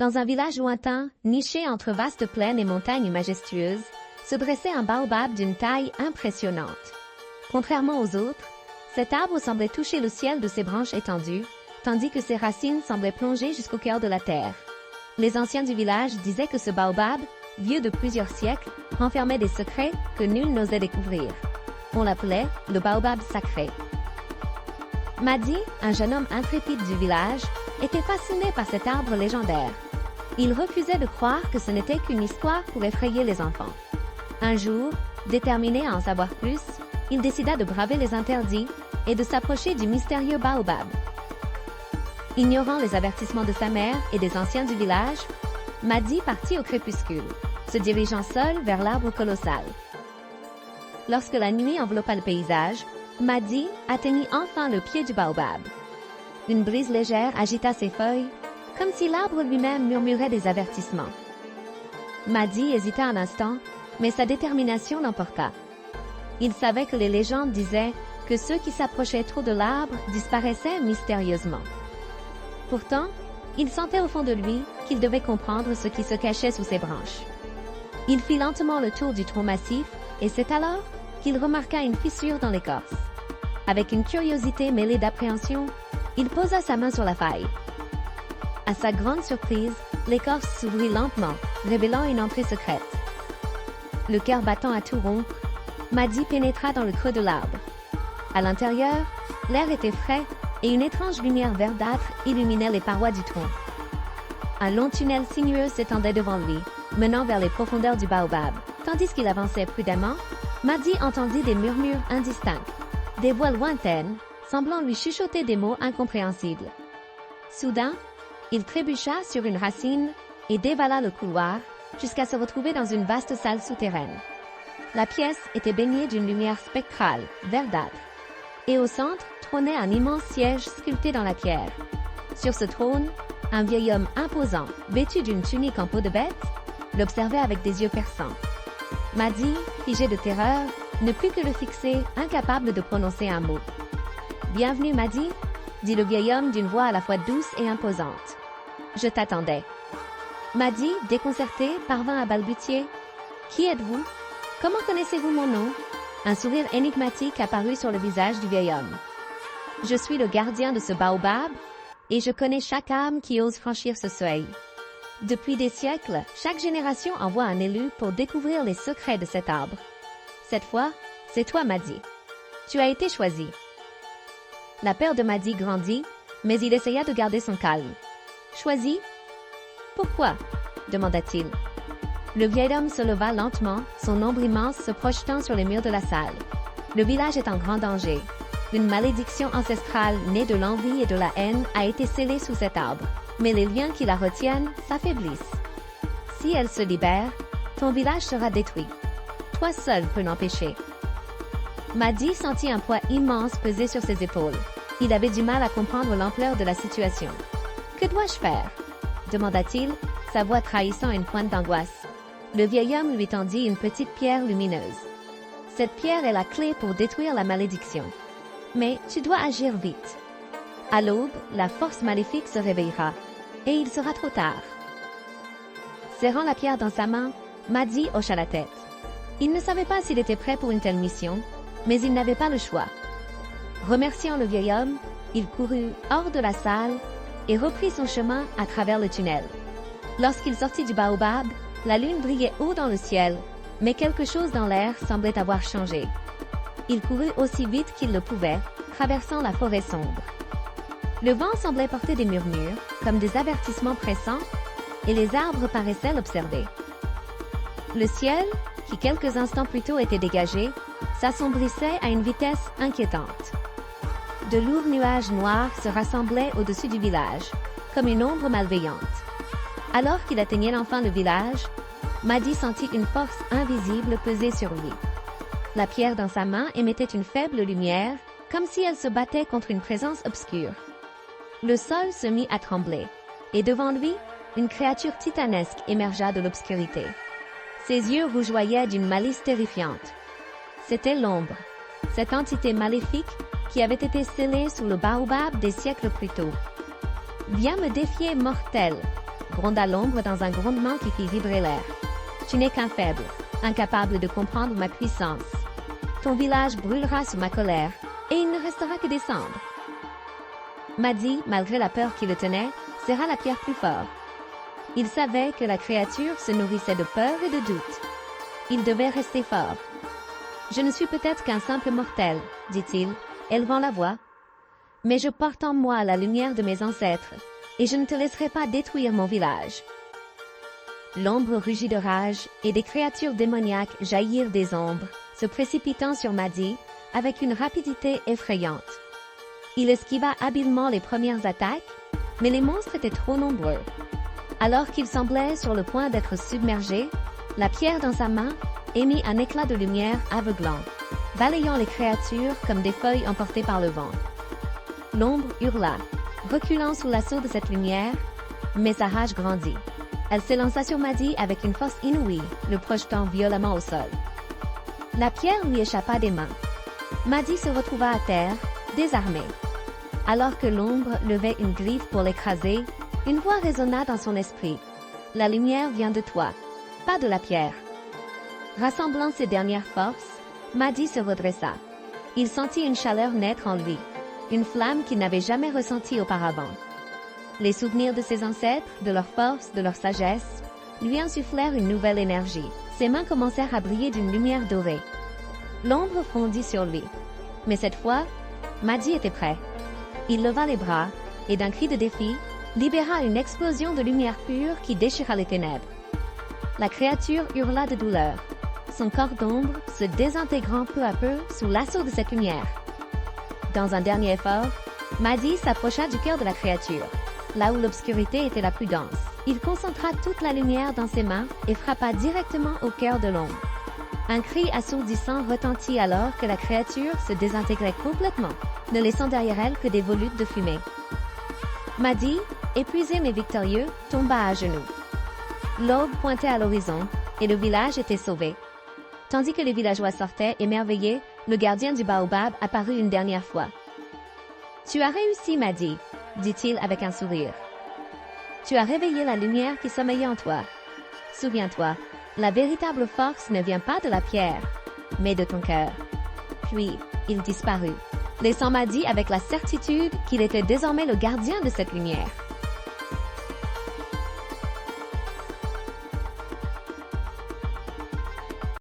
Dans un village lointain, niché entre vastes plaines et montagnes majestueuses, se dressait un baobab d'une taille impressionnante. Contrairement aux autres, cet arbre semblait toucher le ciel de ses branches étendues, tandis que ses racines semblaient plonger jusqu'au cœur de la terre. Les anciens du village disaient que ce baobab, vieux de plusieurs siècles, renfermait des secrets que nul n'osait découvrir. On l'appelait le baobab sacré. Madi, un jeune homme intrépide du village, était fasciné par cet arbre légendaire. Il refusait de croire que ce n'était qu'une histoire pour effrayer les enfants. Un jour, déterminé à en savoir plus, il décida de braver les interdits et de s'approcher du mystérieux baobab. Ignorant les avertissements de sa mère et des anciens du village, Madi partit au crépuscule, se dirigeant seul vers l'arbre colossal. Lorsque la nuit enveloppa le paysage, Madi atteignit enfin le pied du baobab. Une brise légère agita ses feuilles, comme si l'arbre lui-même murmurait des avertissements. Madi hésita un instant, mais sa détermination l'emporta. Il savait que les légendes disaient que ceux qui s'approchaient trop de l'arbre disparaissaient mystérieusement. Pourtant, il sentait au fond de lui qu'il devait comprendre ce qui se cachait sous ses branches. Il fit lentement le tour du tronc massif, et c'est alors qu'il remarqua une fissure dans l'écorce. Avec une curiosité mêlée d'appréhension, il posa sa main sur la faille. À sa grande surprise, l'écorce s'ouvrit lentement, révélant une entrée secrète. Le cœur battant à tout rompre, Madi pénétra dans le creux de l'arbre. À l'intérieur, l'air était frais et une étrange lumière verdâtre illuminait les parois du tronc. Un long tunnel sinueux s'étendait devant lui, menant vers les profondeurs du baobab. Tandis qu'il avançait prudemment, Madi entendit des murmures indistincts, des voix lointaines, semblant lui chuchoter des mots incompréhensibles. Soudain, il trébucha sur une racine et dévala le couloir jusqu'à se retrouver dans une vaste salle souterraine. La pièce était baignée d'une lumière spectrale, verdâtre, et au centre trônait un immense siège sculpté dans la pierre. Sur ce trône, un vieil homme imposant, vêtu d'une tunique en peau de bête, l'observait avec des yeux perçants. Madi, figé de terreur, ne put que le fixer, incapable de prononcer un mot. « Bienvenue, Madi » dit le vieil homme d'une voix à la fois douce et imposante. « Je t'attendais. » Madi, déconcerté, parvint à balbutier. « Qui êtes-vous? Comment connaissez-vous mon nom ?» Un sourire énigmatique apparut sur le visage du vieil homme. « Je suis le gardien de ce baobab, et je connais chaque âme qui ose franchir ce seuil. Depuis des siècles, chaque génération envoie un élu pour découvrir les secrets de cet arbre. Cette fois, c'est toi, Madi. Tu as été choisi. » La peur de Madi grandit, mais il essaya de garder son calme. « Choisi? Pourquoi? » demanda-t-il. Le vieil homme se leva lentement, son ombre immense se projetant sur les murs de la salle. Le village est en grand danger. Une malédiction ancestrale née de l'envie et de la haine a été scellée sous cet arbre, mais les liens qui la retiennent s'affaiblissent. Si elle se libère, ton village sera détruit. Toi seul peux l'empêcher. Madi sentit un poids immense peser sur ses épaules. Il avait du mal à comprendre l'ampleur de la situation. « Que dois-je faire ?» demanda-t-il, sa voix trahissant une pointe d'angoisse. Le vieil homme lui tendit une petite pierre lumineuse. « Cette pierre est la clé pour détruire la malédiction. Mais tu dois agir vite. À l'aube, la force maléfique se réveillera, et il sera trop tard. » Serrant la pierre dans sa main, Madi hocha la tête. Il ne savait pas s'il était prêt pour une telle mission, mais il n'avait pas le choix. Remerciant le vieil homme, il courut hors de la salle et reprit son chemin à travers le tunnel. Lorsqu'il sortit du baobab, la lune brillait haut dans le ciel, mais quelque chose dans l'air semblait avoir changé. Il courut aussi vite qu'il le pouvait, traversant la forêt sombre. Le vent semblait porter des murmures, comme des avertissements pressants, et les arbres paraissaient l'observer. Le ciel, qui quelques instants plus tôt était dégagé, s'assombrissait à une vitesse inquiétante. De lourds nuages noirs se rassemblaient au-dessus du village, comme une ombre malveillante. Alors qu'il atteignait enfin le village, Madi sentit une force invisible peser sur lui. La pierre dans sa main émettait une faible lumière, comme si elle se battait contre une présence obscure. Le sol se mit à trembler, et devant lui, une créature titanesque émergea de l'obscurité. Ses yeux rougeoyaient d'une malice terrifiante. C'était l'ombre, cette entité maléfique qui avait été scellée sous le baobab des siècles plus tôt. « Viens me défier, mortel !» gronda l'ombre dans un grondement qui fit vibrer l'air. Tu n'es qu'un faible, incapable de comprendre ma puissance. Ton village brûlera sous ma colère, et il ne restera que des cendres. Madi, malgré la peur qui le tenait, serra la pierre plus fort. Il savait que la créature se nourrissait de peur et de doute. Il devait rester fort. « Je ne suis peut-être qu'un simple mortel, dit-il, élevant la voix, mais je porte en moi la lumière de mes ancêtres, et je ne te laisserai pas détruire mon village. » L'ombre rugit de rage, et des créatures démoniaques jaillirent des ombres, se précipitant sur Madi avec une rapidité effrayante. Il esquiva habilement les premières attaques, mais les monstres étaient trop nombreux. Alors qu'il semblait sur le point d'être submergé, la pierre dans sa main émit un éclat de lumière aveuglant, balayant les créatures comme des feuilles emportées par le vent. L'ombre hurla, reculant sous l'assaut de cette lumière, mais sa rage grandit. Elle s'élança sur Madi avec une force inouïe, le projetant violemment au sol. La pierre lui échappa des mains. Madi se retrouva à terre, désarmé. Alors que l'ombre levait une griffe pour l'écraser, une voix résonna dans son esprit. « La lumière vient de toi, pas de la pierre. » Rassemblant ses dernières forces, Madi se redressa. Il sentit une chaleur naître en lui, une flamme qu'il n'avait jamais ressentie auparavant. Les souvenirs de ses ancêtres, de leur force, de leur sagesse, lui insufflèrent une nouvelle énergie. Ses mains commencèrent à briller d'une lumière dorée. L'ombre fondit sur lui. Mais cette fois, Madi était prêt. Il leva les bras, et d'un cri de défi, libéra une explosion de lumière pure qui déchira les ténèbres. La créature hurla de douleur, son corps d'ombre se désintégrant peu à peu sous l'assaut de cette lumière. Dans un dernier effort, Madi s'approcha du cœur de la créature, là où l'obscurité était la plus dense. Il concentra toute la lumière dans ses mains et frappa directement au cœur de l'ombre. Un cri assourdissant retentit alors que la créature se désintégrait complètement, ne laissant derrière elle que des volutes de fumée. Madi, épuisé mais victorieux, tomba à genoux. L'aube pointait à l'horizon, et le village était sauvé. Tandis que les villageois sortaient, émerveillés, le gardien du baobab apparut une dernière fois. « Tu as réussi, Madi, » dit-il avec un sourire. « Tu as réveillé la lumière qui sommeillait en toi. Souviens-toi, la véritable force ne vient pas de la pierre, mais de ton cœur. » Puis, il disparut, laissant Madi avec la certitude qu'il était désormais le gardien de cette lumière.